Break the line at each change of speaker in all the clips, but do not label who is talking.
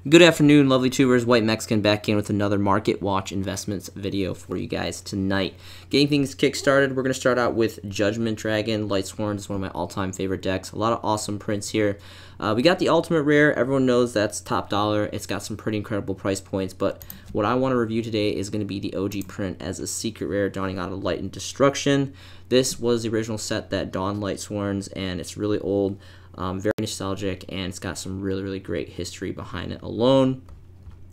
Good afternoon, lovely tubers. White Mexican back in with another Market Watch Investments video for you guys tonight. Getting things kick-started, we're going to start out with Judgment Dragon. Lightsworn is one of my all-time favorite decks. A lot of awesome prints here. We got the Ultimate Rare. Everyone knows that's top dollar. It's got some pretty incredible price points, but what I want to review today is going to be the OG print as a Secret Rare dawning out of Light and Destruction. This was the original set that dawned Lightsworns, and it's really old. Very nostalgic, and it's got some really great history behind it alone.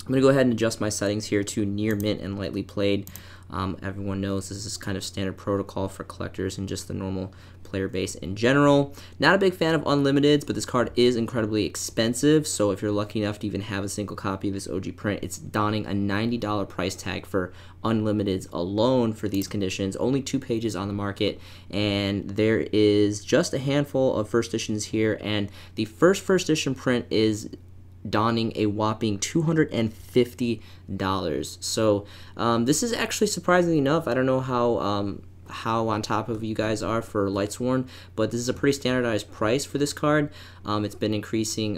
I'm going to go ahead and adjust my settings here to near mint and lightly played. Everyone knows this is kind of standard protocol for collectors and just the normal player base in general. Not a big fan of Unlimiteds, but this card is incredibly expensive, so if you're lucky enough to even have a single copy of this OG print, it's donning a $90 price tag for Unlimiteds alone for these conditions. Only 2 pages on the market, and there is just a handful of first editions here, and the first edition print is donning a whopping $250. So this is actually surprisingly enough. I don't know how on top of you guys are for Lightsworn, but this is a pretty standardized price for this card. It's been increasing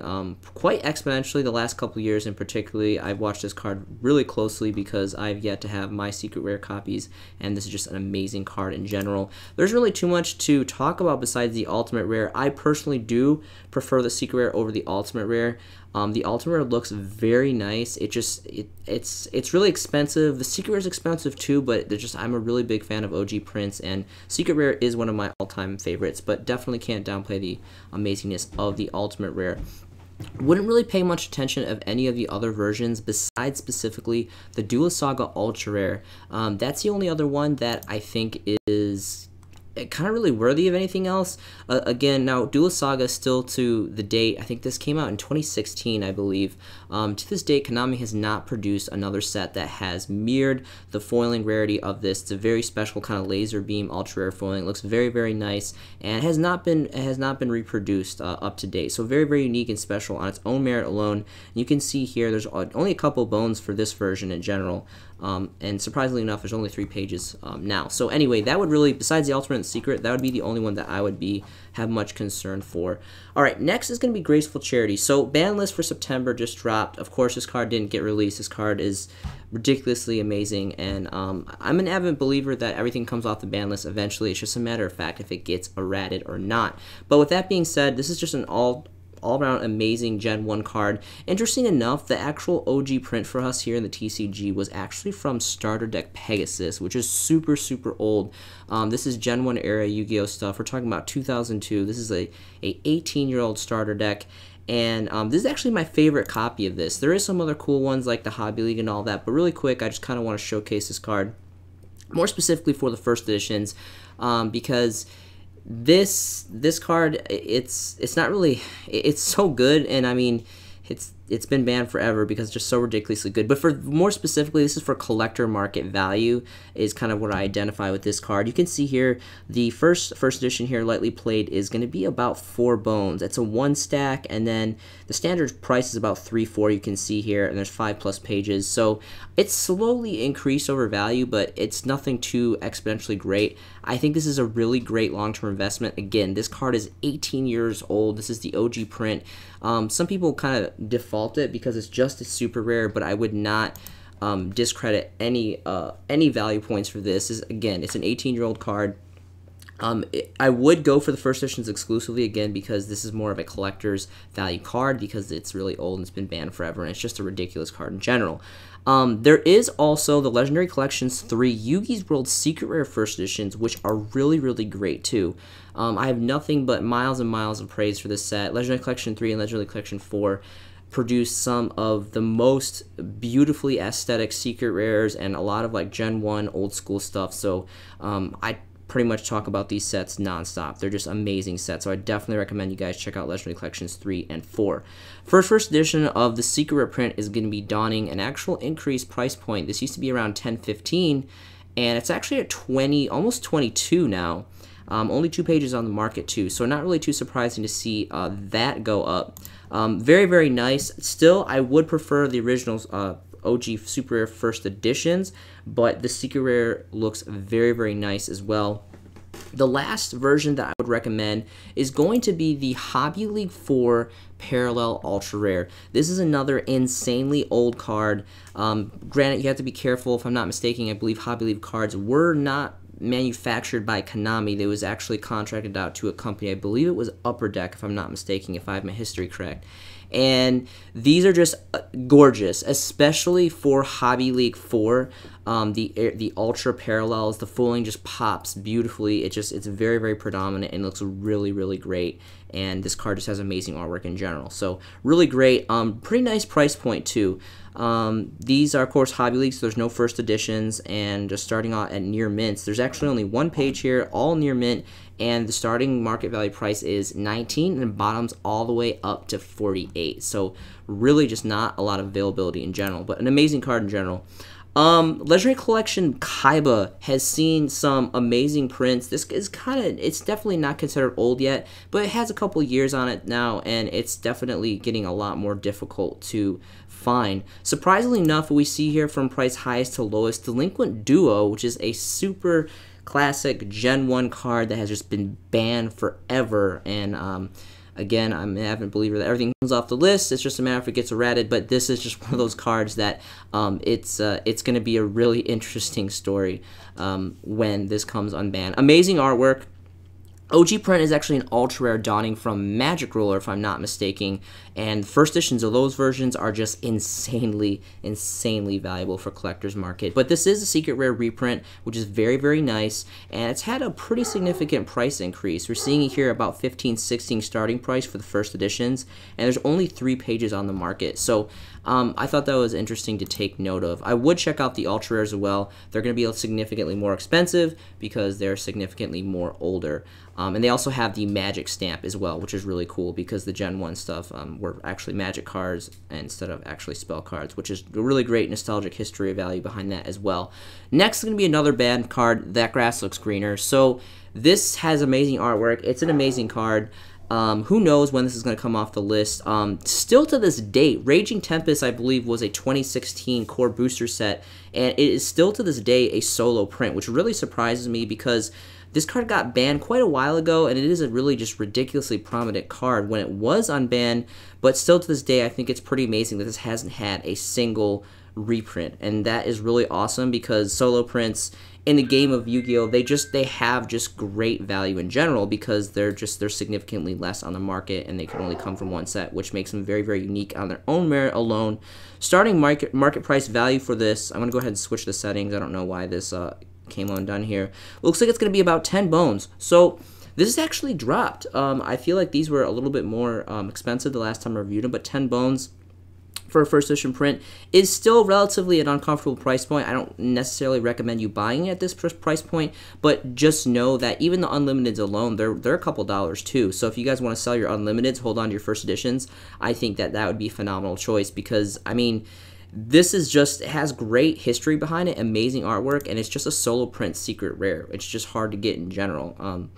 quite exponentially the last couple of years, and particularly I've watched this card really closely because I've yet to have my Secret Rare copies, and this is just an amazing card in general. There's really too much to talk about besides the Ultimate Rare. I personally do prefer the Secret Rare over the Ultimate Rare. The Ultimate Rare looks very nice. It's really expensive. The Secret Rare is expensive too, but I'm a really big fan of OG prints, and Secret Rare is one of my all-time favorites, but definitely can't downplay the amazingness of the Ultimate Rare. Wouldn't really pay much attention of any of the other versions besides specifically the Duelist Saga Ultra Rare. That's the only other one that I think is kind of really worthy of anything else. Again, now Duelist Saga still to the date, I think this came out in 2016, I believe. To this date, Konami has not produced another set that has mirrored the foiling rarity of this. It's a very special kind of laser beam ultra rare foiling. It looks very nice, and it has not been reproduced up to date. So very unique and special on its own merit alone. You can see here there's only a couple bones for this version in general. And surprisingly enough, there's only 3 pages now. So anyway, that would really, besides the Ultimate and Secret, that would be the only one that I would have much concern for. All right, next is going to be Graceful Charity. So ban list for September just dropped. Of course, this card didn't get released. This card is ridiculously amazing, and I'm an avid believer that everything comes off the ban list eventually. It's just a matter of fact if it gets errated or not. But with that being said, this is just an all-around amazing Gen 1 card. Interesting enough, the actual OG print for us here in the TCG was actually from Starter Deck Pegasus, which is super old. This is Gen 1 era Yu-Gi-Oh stuff. We're talking about 2002. This is a 18-year-old starter deck, and this is actually my favorite copy of this. There is some other cool ones like the Hobby League and all that, but really quick, I just kind of want to showcase this card more specifically for the first editions, because this card, it's not really, it's so good, and I mean it's been banned forever because it's just so ridiculously good. But for more specifically, this is for collector market value is kind of what I identify with this card. You can see here the first edition here, lightly played, is going to be about 4 bones. It's a 1 stack, and then the standard price is about 3-4. You can see here, and there's 5+ pages. So it's slowly increased over value, but it's nothing too exponentially great. I think this is a really great long-term investment. Again, this card is 18 years old. This is the OG print. Some people kind of default it because it's just a super rare, but I would not discredit any value points for this. Again, it's an 18-year-old card. I would go for the first editions exclusively, again, because this is more of a collector's value card because it's really old and it's been banned forever, and it's just a ridiculous card in general. There is also the Legendary Collections 3 Yu-Gi's World Secret Rare First Editions, which are really great too. I have nothing but miles and miles of praise for this set. Legendary Collection 3 and Legendary Collection 4 produced some of the most beautifully aesthetic Secret Rares and a lot of like Gen 1 old school stuff. So I pretty much talk about these sets nonstop. They're just amazing sets, so I definitely recommend you guys check out Legendary Collections 3 and 4. First edition of the Secret Rare print is going to be donning an actual increased price point. This used to be around $10-15, and it's actually at 20, almost 22 now. Only 2 pages on the market too, so not really too surprising to see that go up. Very nice. Still, I would prefer the originals OG Super Rare first editions, but the Secret Rare looks very nice as well. The last version that I would recommend is going to be the Hobby League 4 Parallel Ultra Rare. This is another insanely old card. Granted, you have to be careful. If I'm not mistaken, I believe Hobby League cards were not manufactured by Konami. They was actually contracted out to a company. I believe it was Upper Deck, if I'm not mistaken, if I have my history correct. And these are just gorgeous, especially for Hobby League 4. The Ultra Parallels, the fooling just pops beautifully. It's very, very predominant and looks really, really great. And this card just has amazing artwork in general. So really great. Pretty nice price point too. These are, of course, Hobby Leagues, so there's no first editions, and just starting out at near mints. There's actually only one page here, all near mint, and the starting market value price is 19, and it bottoms all the way up to 48. So really just not a lot of availability in general, but an amazing card in general. Legendary Collection Kaiba has seen some amazing prints. This is it's definitely not considered old yet, but it has a couple years on it now, and it's definitely getting a lot more difficult to find. Surprisingly enough, we see here from price highest to lowest, Delinquent Duo, which is a super classic Gen 1 card that has just been banned forever, and again, I'm an avid believer that everything comes off the list. It's just a matter if it gets errated, but this is just one of those cards that it's going to be a really interesting story when this comes unbanned. Amazing artwork. OG print is actually an ultra rare dawning from Magic Ruler, if I'm not mistaken, and first editions of those versions are just insanely valuable for collector's market. But this is a secret rare reprint, which is very, very nice, and it's had a pretty significant price increase. We're seeing here about 15, 16 starting price for the first editions, and there's only 3 pages on the market. So I thought that was interesting to take note of. I would check out the ultra rares as well. They're going to be significantly more expensive because they're significantly more older. And they also have the Magic stamp as well, which is really cool because the Gen 1 stuff were actually Magic cards instead of actually spell cards, which is a really great nostalgic history value behind that as well. Next is going to be another banned card, That Grass Looks Greener. So this has amazing artwork. It's an amazing card. Who knows when this is going to come off the list. Still to this date, Raging Tempest, I believe, was a 2016 core booster set, and it is still to this day a solo print, which really surprises me because this card got banned quite a while ago, and it is a really just ridiculously prominent card when it was unbanned, but still to this day, I think it's pretty amazing that this hasn't had a single reprint, and that is really awesome because solo prints in the game of Yu-Gi-Oh! They have just great value in general because they're significantly less on the market and they can only come from one set, which makes them very, very unique on their own merit alone. Starting market price value for this, I'm going to go ahead and switch the settings. I don't know why this came undone here. Looks like it's going to be about 10 bones. So this is actually dropped. I feel like these were a little bit more expensive the last time I reviewed them, but 10 bones for a first edition print is still relatively an uncomfortable price point. I don't necessarily recommend you buying it at this price point, but just know that even the Unlimiteds alone, they're a couple dollars too. So if you guys want to sell your Unlimiteds, hold on to your first editions, I think that would be a phenomenal choice because, I mean, this is just, it has great history behind it, amazing artwork, and it's just a solo print secret rare. It's just hard to get in general.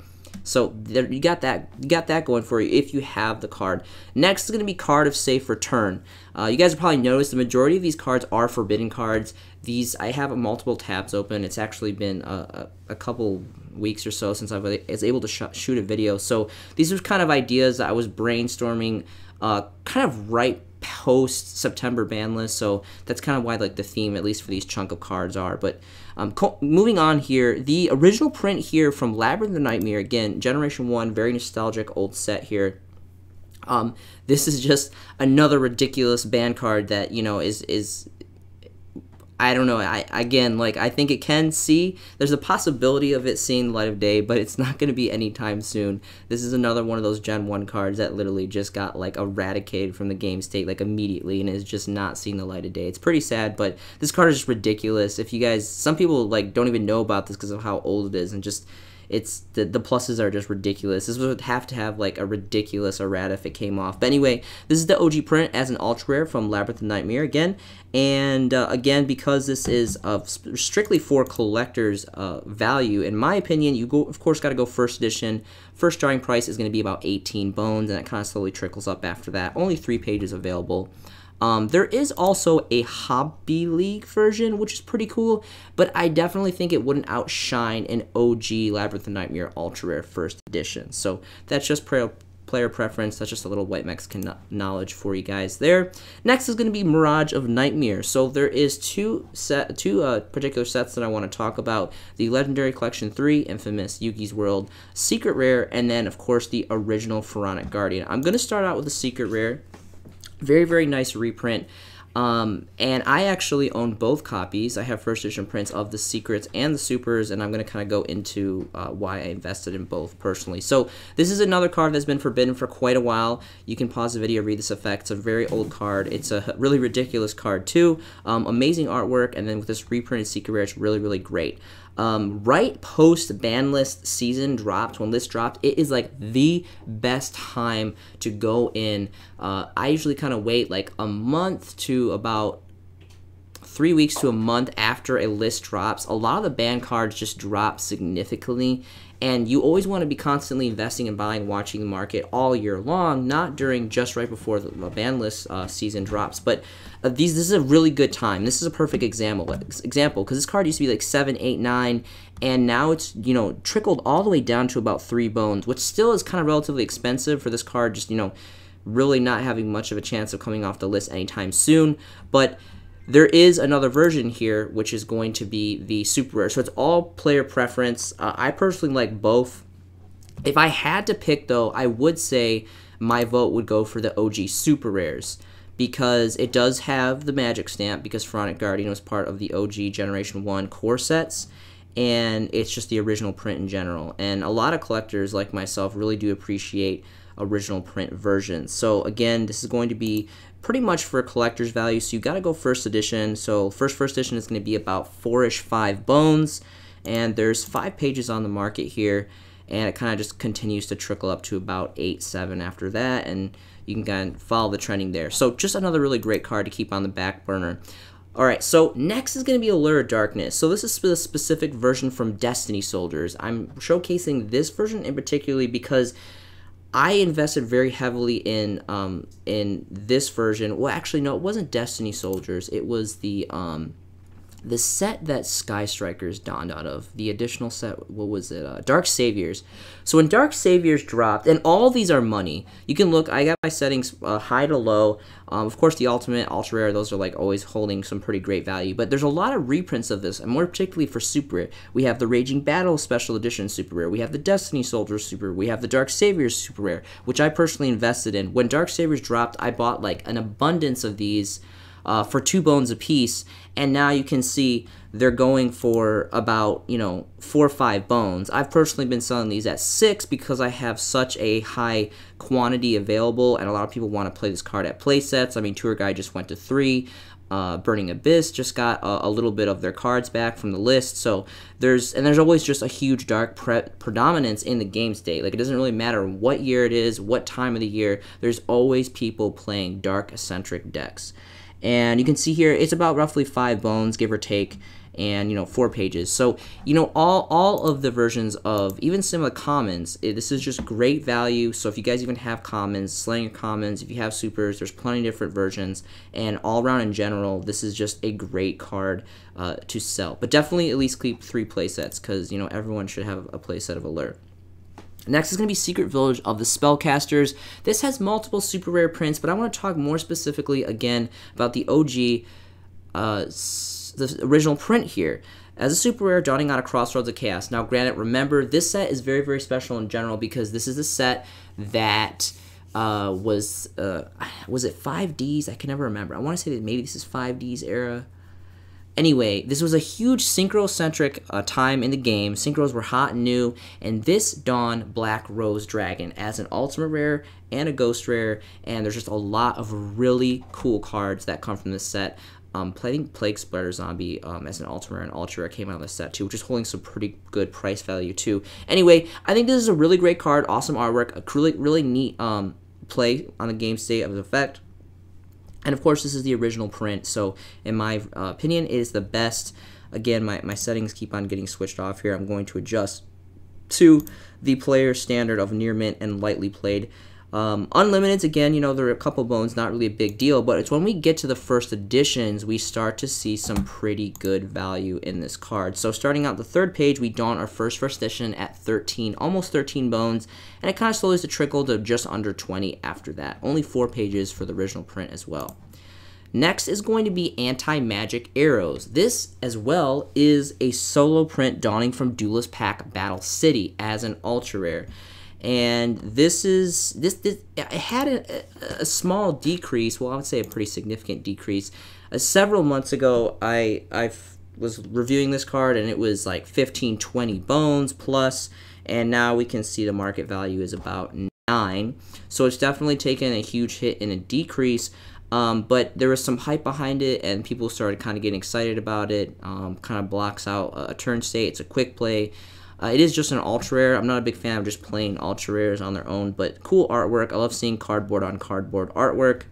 So there, you got that going for you if you have the card. Next is going to be Card of Safe Return. You guys have probably noticed the majority of these cards are forbidden cards. These, I have multiple tabs open. It's actually been a couple weeks or so since I was able to shoot a video. So these are kind of ideas that I was brainstorming kind of right post September ban list, so that's kind of why like the theme, at least for these chunk of cards, are. But moving on here, the original print here from Labyrinth of Nightmare, again, Generation 1, very nostalgic old set here. This is just another ridiculous ban card that, you know, is I don't know. I think it can see. There's a possibility of it seeing the light of day, but it's not going to be anytime soon. This is another one of those Gen 1 cards that literally just got like eradicated from the game state like immediately and is just not seeing the light of day. It's pretty sad, but this card is just ridiculous. If you guys, some people like don't even know about this because of how old it is, and just it's the pluses are just ridiculous. This would have to have like a ridiculous errata if it came off. But anyway, this is the OG print as an ultra rare from Labyrinth of Nightmare again. And again, because this is strictly for collectors value, in my opinion, you of course got to go first edition. First starting price is going to be about 18 bones, and it kind of slowly trickles up after that. Only 3 pages available. There is also a Hobby League version, which is pretty cool, but I definitely think it wouldn't outshine an OG Labyrinth of Nightmare Ultra Rare First Edition. So that's just player preference. That's just a little white Mexican knowledge for you guys there. Next is going to be Mirage of Nightmare. So there is two particular sets that I want to talk about: the Legendary Collection 3, Infamous Yugi's World Secret Rare, and then of course the original Pharaonic Guardian. I'm going to start out with the Secret Rare. Very, very nice reprint. And I actually own both copies. I have first edition prints of the Secrets and the Supers, and I'm going to kind of go into why I invested in both personally. So this is another card that's been forbidden for quite a while. You can pause the video, read this effect. It's a very old card. It's a really ridiculous card too. Amazing artwork, and then with this reprinted Secret Rare, it's really, really great. Right post ban list season dropped, when list dropped, it is like the best time to go in. I usually kind of wait like a month to about 3 weeks to a month after a list drops. A lot of the ban cards just drop significantly, and you always want to be constantly investing and buying, watching the market all year long, not during just right before the ban list season drops. But this is a really good time. This is a perfect example because this card used to be like 7, 8, 9, and now it's, you know, trickled all the way down to about 3 bones, which still is kind of relatively expensive for this card, just, you know, really not having much of a chance of coming off the list anytime soon. But there is another version here, which is going to be the Super Rare. So it's all player preference. I personally like both. If I had to pick, though, I would say my vote would go for the OG Super Rares, because it does have the magic stamp, because Pharaonic Guardian was part of the OG Generation 1 core sets, and it's just the original print in general. And a lot of collectors like myself really do appreciate original print versions. So again, this is going to be pretty much for collector's value, so you got to go first edition. So first edition is going to be about 4-ish 5 bones, and there's 5 pages on the market here, and it kind of just continues to trickle up to about 8, 7 after that, and you can kind of follow the trending there. So just another really great card to keep on the back burner. Alright, so next is going to be Allure of Darkness. So this is a specific version from Destiny Soldiers. I'm showcasing this version in particular because I invested very heavily in this version. Well, actually, no, it wasn't Destiny Soldiers. It was the set that Sky Strikers donned out of. The additional set, what was it? Dark Saviors. So when Dark Saviors dropped, and all these are money. You can look, I got my settings high to low. Of course, the Ultimate, Ultra Rare, those are like always holding some pretty great value. But there's a lot of reprints of this, and more particularly for Super Rare. We have the Raging Battle Special Edition Super Rare. We have the Destiny Soldiers Super Rare. We have the Dark Saviors Super Rare, which I personally invested in. When Dark Saviors dropped, I bought like an abundance of these for 2 bones a piece, and now you can see they're going for about, you know, 4 or 5 bones. I've personally been selling these at 6 because I have such a high quantity available, and a lot of people want to play this card at play sets. I mean, Tour Guide just went to 3. Burning Abyss just got a little bit of their cards back from the list. So there's always just a huge dark predominance in the game state. Like, it doesn't really matter what year it is, what time of the year, there's always people playing dark-centric decks. And you can see here, it's about roughly 5 bones, give or take, and, you know, 4 pages. So, you know, all of the versions of, even some of the commons, this is just great value. So if you guys even have commons, slaying your commons, if you have supers, there's plenty of different versions. And all around in general, this is just a great card to sell. But definitely at least keep 3 playsets, because, you know, everyone should have a playset of Allure. Next is going to be Secret Village of the Spellcasters. This has multiple super rare prints, but I want to talk more specifically again about the OG, the original print here. As a super rare, dawning out of Crossroads of Chaos. Now, granted, remember, this set is very, very special in general because this is the set that was it 5Ds? I can never remember. I want to say that maybe this is 5Ds era. Anyway, this was a huge synchro-centric time in the game. Synchros were hot and new, and this dawned Black Rose Dragon as an ultimate rare and a ghost rare, and there's just a lot of really cool cards that come from this set. I think Plague Splatter Zombie as an ultimate rare and ultra rare came out of this set too, which is holding some pretty good price value too. Anyway, I think this is a really great card, awesome artwork, a really neat play on the game state of the effect. And of course, this is the original print, so in my opinion, it is the best. Again, my settings keep on getting switched off here. I'm going to adjust to the player standard of near mint and lightly played. Unlimiteds, again, you know, there are a couple bones, not really a big deal, but it's when we get to the first editions, we start to see some pretty good value in this card. So starting out the third page, we don our first edition at 13, almost 13 bones, and it kind of slowly starts to trickle to just under 20 after that. Only 4 pages for the original print as well. Next is going to be Anti-Magic Arrows. This, as well, is a solo print dawning from Duelist Pack Battle City as an ultra rare. And this it had a small decrease. Well, I would say a pretty significant decrease. Several months ago, I was reviewing this card, and it was like 15, 20 bones plus, and now we can see the market value is about 9. So it's definitely taken a huge hit and a decrease. But there was some hype behind it, and people started kind of getting excited about it. Kind of blocks out a turn state. It's a quick play. It is just an ultra rare. I'm not a big fan of just plain ultra rares on their own, but cool artwork. I love seeing cardboard on cardboard artwork,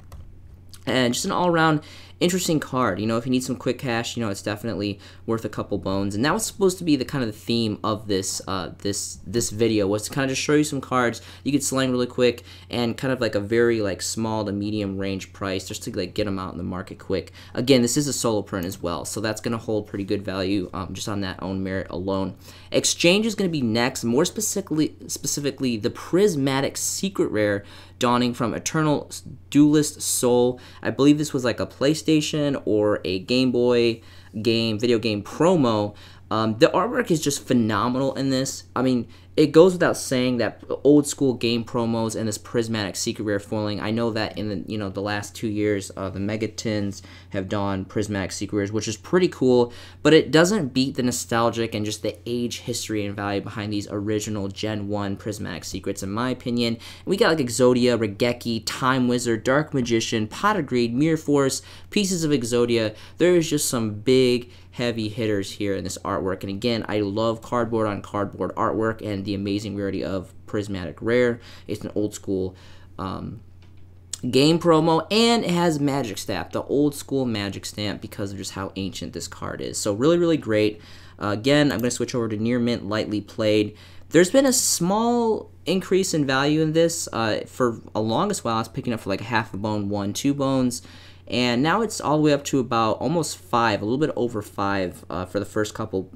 and just an all-around interesting card. You know, if you need some quick cash, you know, it's definitely worth a couple bones. And that was supposed to be the kind of the theme of this this video, was to kind of just show you some cards you could slang really quick, and kind of like a very like small to medium range price, just to like get them out in the market quick. Again, this is a solo print as well, so that's going to hold pretty good value just on that own merit alone. Exchange is going to be next, more specifically the Prismatic Secret rare dawning from Eternal Duelist Soul. I believe this was like a PlayStation or a Game Boy video game promo. The artwork is just phenomenal in this. I mean, it goes without saying that old school game promos and this Prismatic Secret rare foiling. I know that in the last 2 years, the Megatins have donned Prismatic Secret rares, which is pretty cool. But it doesn't beat the nostalgic and just the age, history, and value behind these original Gen 1 Prismatic Secrets, in my opinion. And we got like Exodia, Regeki, Time Wizard, Dark Magician, Pot of Greed, Mirror Force, pieces of Exodia. There is just some big heavy hitters here in this artwork. And again, I love cardboard on cardboard artwork and the amazing rarity of Prismatic Rare. It's an old school game promo, and it has Magic Stamp, the old school Magic Stamp, because of just how ancient this card is. So really, really great. Again, I'm going to switch over to Near Mint, Lightly Played. There's been a small increase in value in this. For a longest while, I was picking up for like a half a bone, 1, 2 bones. And now it's all the way up to about almost 5, a little bit over 5 for the first couple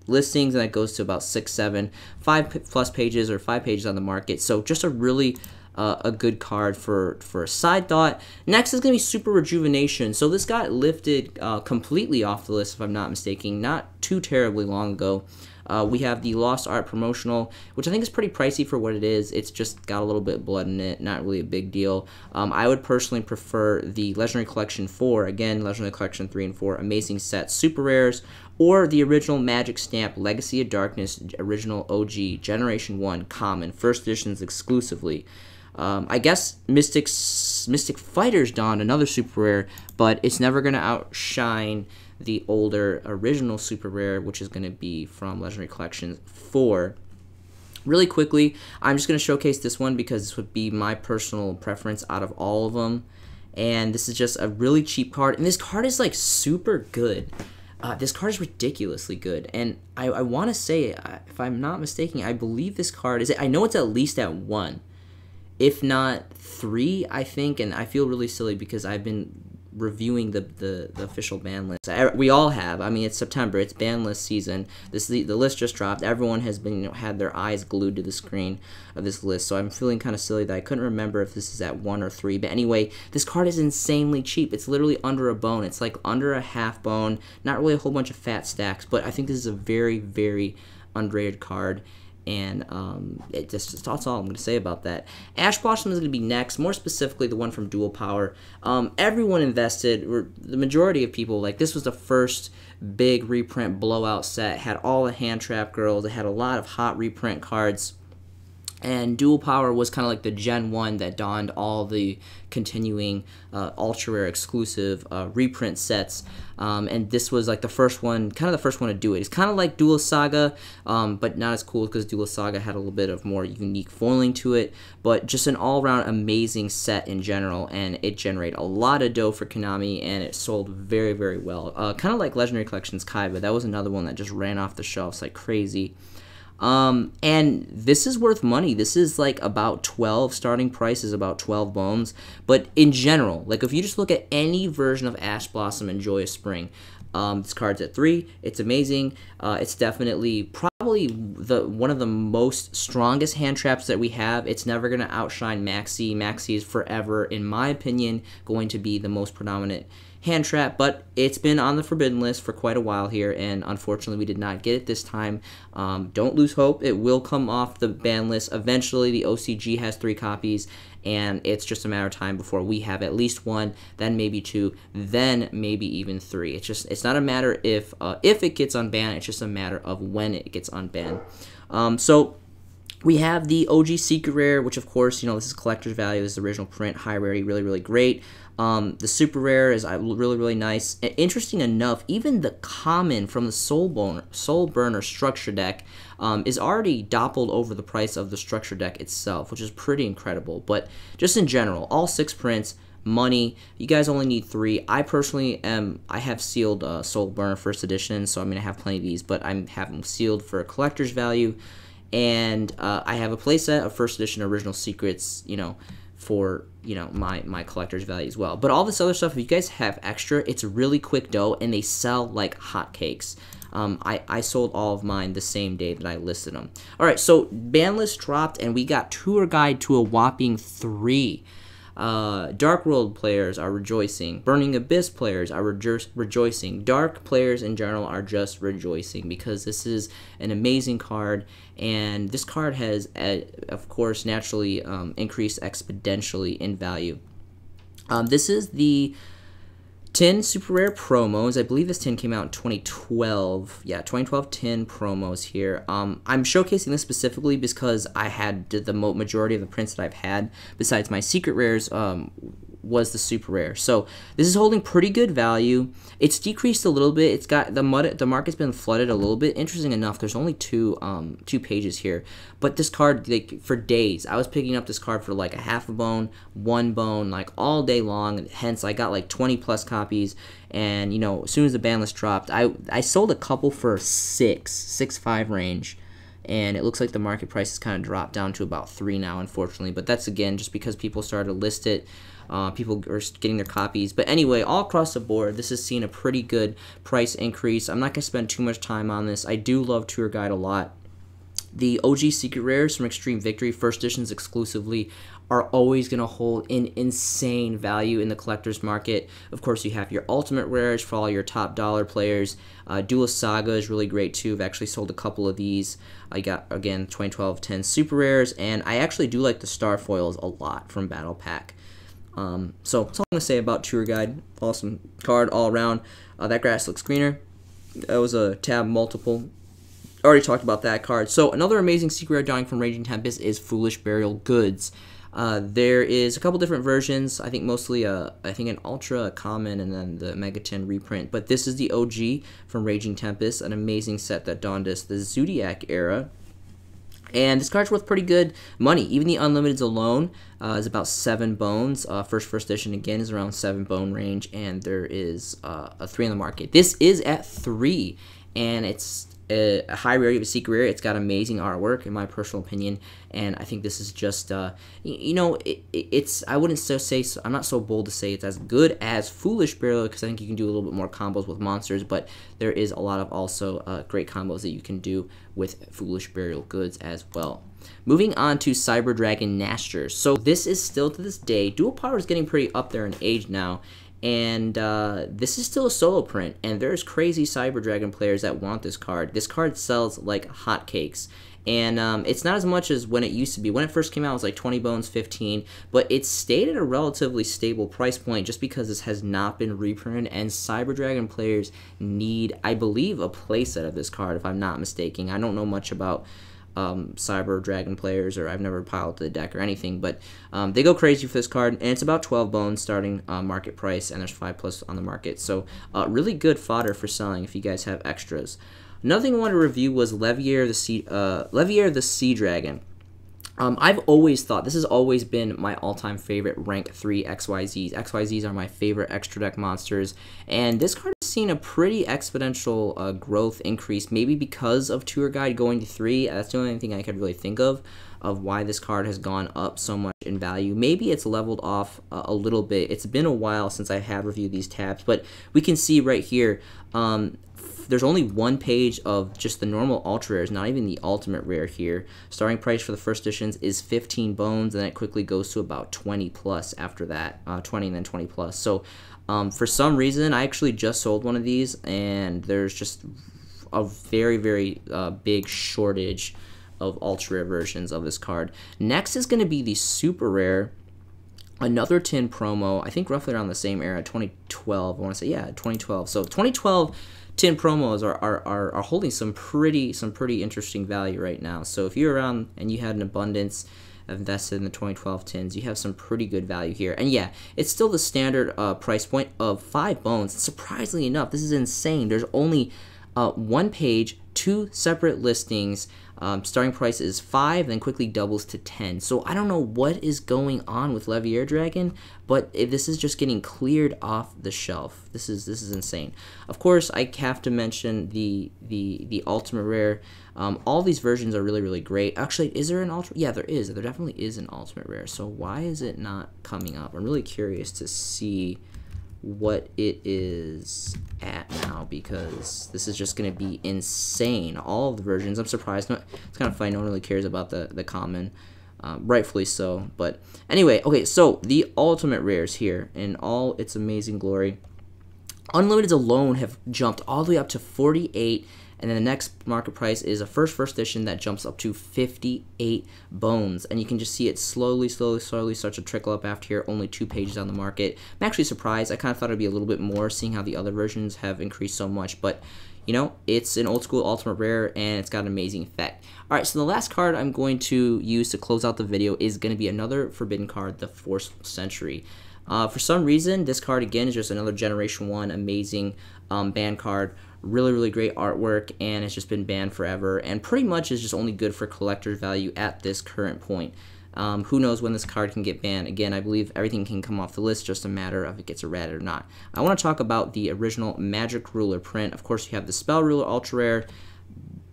listings, and that goes to about 6, 7, 5 plus pages or 5 pages on the market. So just a really a good card for a side thought. Next is going to be Super Rejuvenation. So this got lifted completely off the list, if I'm not mistaken, not too terribly long ago. We have the Lost Art Promotional, which I think is pretty pricey for what it is. It's just got a little bit of blood in it, not really a big deal. I would personally prefer the Legendary Collection 4, again, Legendary Collection 3 and 4, amazing set, super rares, or the original Magic Stamp, Legacy of Darkness, original OG, Generation 1, common, first editions exclusively. I guess Mystic Fighters donned another super rare, but it's never going to outshine the older original super rare, which is going to be from Legendary Collection 4. Really quickly, I'm just going to showcase this one because this would be my personal preference out of all of them. And this is just a really cheap card. And this card is like super good. This card is ridiculously good. And I want to say, if I'm not mistaken, I believe this card is, I know it's at least at 1. If not 3, I think. And I feel really silly because I've been reviewing the official ban list. We all have. I mean, it's September. It's ban list season. The list just dropped. Everyone has been had their eyes glued to the screen of this list. So I'm feeling kind of silly that I couldn't remember if this is at 1 or 3. But anyway, this card is insanely cheap. It's literally under a bone. It's like under a half bone. Not really a whole bunch of fat stacks. But I think this is a very, very underrated card. And that's all I'm going to say about that. Ash Blossom is going to be next, more specifically the one from Dual Power. Everyone invested, or the majority of people, like this was the first big reprint blowout set. Had all the Hand Trap Girls. It had a lot of hot reprint cards. And Dual Power was kind of like the Gen 1 that donned all the continuing ultra rare exclusive reprint sets. And this was like the first one, kind of the first one to do it. It's kind of like Duelist Saga, but not as cool because Duelist Saga had a little bit of more unique foiling to it. But just an all-around amazing set in general, and it generated a lot of dough for Konami, and it sold very, very well. Kind of like Legendary Collections Kaiba. That was another one that just ran off the shelves like crazy. And this is worth money. This is like about 12, starting price is about 12 bones. But in general, like if you just look at any version of Ash Blossom and Joyous Spring, this card's at 3. It's amazing. It's definitely probably one of the most strongest hand traps that we have. It's never going to outshine Maxi. Maxi is forever, in my opinion, going to be the most predominant hand trap, but it's been on the forbidden list for quite a while here, and unfortunately we did not get it this time. Don't lose hope. It will come off the ban list eventually. The OCG has 3 copies, and it's just a matter of time before we have at least 1, then maybe 2, then maybe even 3. It's not a matter if it gets unbanned, it's just a matter of when it gets unbanned. So we have the OG Secret Rare, which of course, you know, this is collector's value. This is the original print, high rarity, really, really great. The Super Rare is really, really nice. Interesting enough, even the common from the Soul Burner Structure deck is already doppled over the price of the Structure deck itself, which is pretty incredible. But just in general, all 6 prints, money. You guys only need 3. I personally I have sealed Soul Burner First Edition, so I'm going to have plenty of these, but I'm having them sealed for a collector's value. And I have a playset of First Edition Original Secrets, you know, for, you know, my collector's value as well. But all this other stuff, if you guys have extra, it's really quick dough, and they sell like hotcakes. I sold all of mine the same day that I listed them. All right, so ban list dropped, and we got Tour Guide to a whopping 3. Dark World players are rejoicing. Burning Abyss players are rejoicing. Dark players in general are just rejoicing because this is an amazing card, and this card has, of course, naturally increased exponentially in value. This is the 10 Super Rare promos. I believe this 10 came out in 2012. Yeah, 2012 10 promos here. I'm showcasing this specifically because I had the majority of the prints that I've had, besides my Secret Rares, was the Super Rare. So this is holding pretty good value. It's decreased a little bit. It's got the market's been flooded a little bit. Interesting enough, there's only two pages here, but this card, like, for days, I was picking up this card for like a half a bone, 1 bone, like all day long. Hence, I got like 20 plus copies. And you know, as soon as the ban list dropped, I sold a couple for 6.5 range. And it looks like the market price has kind of dropped down to about 3 now, unfortunately. But that's, again, just because people started to list it. People are getting their copies. But anyway, all across the board, this has seen a pretty good price increase. I'm not going to spend too much time on this. I do love Tour Guide a lot. The OG Secret Rares from Extreme Victory, First Editions exclusively, are always going to hold an insane value in the collector's market. Of course, you have your Ultimate Rares for all your top dollar players. Duelist Saga is really great too. I've actually sold a couple of these. I got, again, 2012 10 Super Rares, and I actually do like the Star Foils a lot from Battle Pack. So that's all I'm going to say about Tour Guide. Awesome card all around. That grass looks greener. That was a tab multiple. Already talked about that card. So another amazing Secret Rare dying from Raging Tempest is Foolish Burial Goods. There is a couple different versions. I think mostly I think an Ultra, a Common, and then the Mega 10 reprint. But this is the OG from Raging Tempest, an amazing set that dawned us the Zodiac era. And this card's worth pretty good money. Even the Unlimiteds alone is about 7 bones. First edition, again, is around 7 bone range, and there is a 3 on the market. This is at 3, and it's a high rarity of a Secret Rare. It's got amazing artwork, in my personal opinion, and I think this is just, you know, it's, I wouldn't say, I'm not so bold to say it's as good as Foolish Burial, because I think you can do a little bit more combos with monsters, but there is a lot of also great combos that you can do with Foolish Burial Goods as well. Moving on to Cyber Dragon Nasters. So this is still, to this day, Dual Power is getting pretty up there in age now, and this is still a solo print, and there's crazy Cyber Dragon players that want this card. This card sells like hotcakes, and it's not as much as when it used to be. When it first came out, it was like 20 bones, 15, but it stayed at a relatively stable price point just because this has not been reprinted, and Cyber Dragon players need, I believe, a playset of this card, if I'm not mistaken. I don't know much about Cyber Dragon players, or I've never piloted the deck or anything, but they go crazy for this card, and it's about 12 bones starting market price, and there's 5 plus on the market, so really good fodder for selling if you guys have extras. Another thing I wanted to review was Levier the Sea Dragon. I've always thought, this has always been my all-time favorite rank 3 XYZs. XYZs are my favorite extra deck monsters, and this card has seen a pretty exponential growth increase, maybe because of Tour Guide going to 3. That's the only thing I could really think of why this card has gone up so much in value. Maybe it's leveled off a little bit. It's been a while since I have reviewed these tabs, but we can see right here, there's only one page of just the normal ultra rares, not even the ultimate rare here. Starting price for the first editions is 15 bones, and then it quickly goes to about 20 plus after that, 20 and then 20 plus. So for some reason, I actually just sold one of these, and there's just a very, very big shortage of ultra rare versions of this card. Next is going to be the super rare, another tin promo, I think roughly around the same era, 2012. I want to say, yeah, 2012. So 2012 tin promos are holding some pretty interesting value right now. So if you're around and you had an abundance invested in the 2012 tins, you have some pretty good value here. And yeah, it's still the standard price point of 5 bones. Surprisingly enough, this is insane. There's only one page, 2 separate listings. Starting price is 5, then quickly doubles to 10. So I don't know what is going on with Leviair Dragon, but this is just getting cleared off the shelf. This is insane. Of course, I have to mention the ultimate rare. All these versions are really great. Actually, is there an ultimate? Yeah, there is. There definitely is an ultimate rare. So why is it not coming up? I'm really curious to see what it is at now, because this is just going to be insane. All of the versions, I'm surprised. It's kind of funny, no one really cares about the common, rightfully so. But anyway, okay, so the ultimate rares here in all its amazing glory. Unlimiteds alone have jumped all the way up to 48, and then the next market price is a first edition that jumps up to 58 bones. And you can just see it slowly start to trickle up after here, only 2 pages on the market. I'm actually surprised. I kind of thought it'd be a little bit more, seeing how the other versions have increased so much. But, you know, it's an old school ultimate rare, and it's got an amazing effect. All right, so the last card I'm going to use to close out the video is going to be another forbidden card, the Forceful Sentry. For some reason, this card, again, is just another Generation 1 amazing ban card. Really great artwork, and it's just been banned forever, and pretty much is just only good for collector's value at this current point. Who knows when this card can get banned. Again, I believe everything can come off the list, just a matter of if it gets errated or not. I want to talk about the original Magic Ruler print. Of course, you have the Spell Ruler Ultra Rare.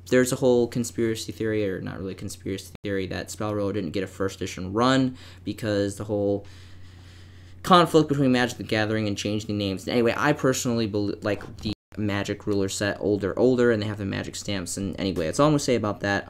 There's a whole conspiracy theory, or not really conspiracy theory, that Spell Ruler didn't get a first edition run because the whole conflict between Magic the Gathering and changing the names. Anyway, I personally like the Magic Ruler set older, and they have the Magic stamps. And anyway, that's all I'm gonna say about that.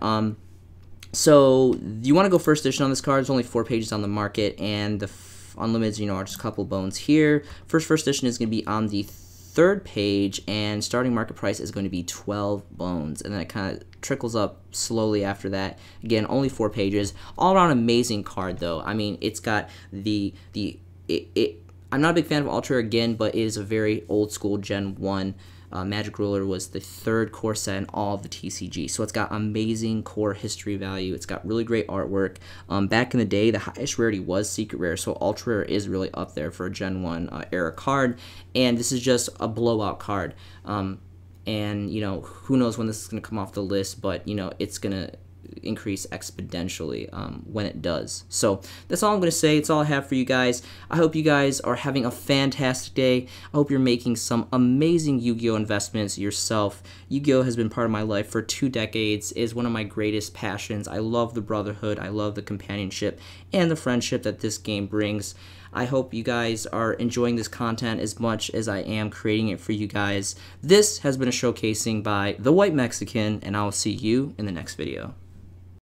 So you want to go first edition on this card. There's only 4 pages on the market, and the unlimiteds, you know, are just a couple bones here. First edition is gonna be on the 3rd page, and starting market price is going to be 12 bones, and then it kind of trickles up slowly after that. Again, only 4 pages. All around amazing card though. I mean, it's got I'm not a big fan of Ultra again, but it is a very old school Gen 1. Magic Ruler was the 3rd core set in all of the TCG. So it's got amazing core history value. It's got really great artwork. Back in the day, the highest rarity was Secret Rare, so Ultra Rare is really up there for a Gen 1 era card. And this is just a blowout card. And, you know, who knows when this is going to come off the list, but, you know, it's going to increase exponentially when it does. So that's all I'm going to say. It's all I have for you guys. I hope you guys are having a fantastic day. I hope you're making some amazing Yu-Gi-Oh investments yourself. Yu-Gi-Oh has been part of my life for 2 decades. It is one of my greatest passions. I love the brotherhood. I love the companionship and the friendship that this game brings. I hope you guys are enjoying this content as much as I am creating it for you guys. This has been a showcasing by The White Mexican, and I will see you in the next video.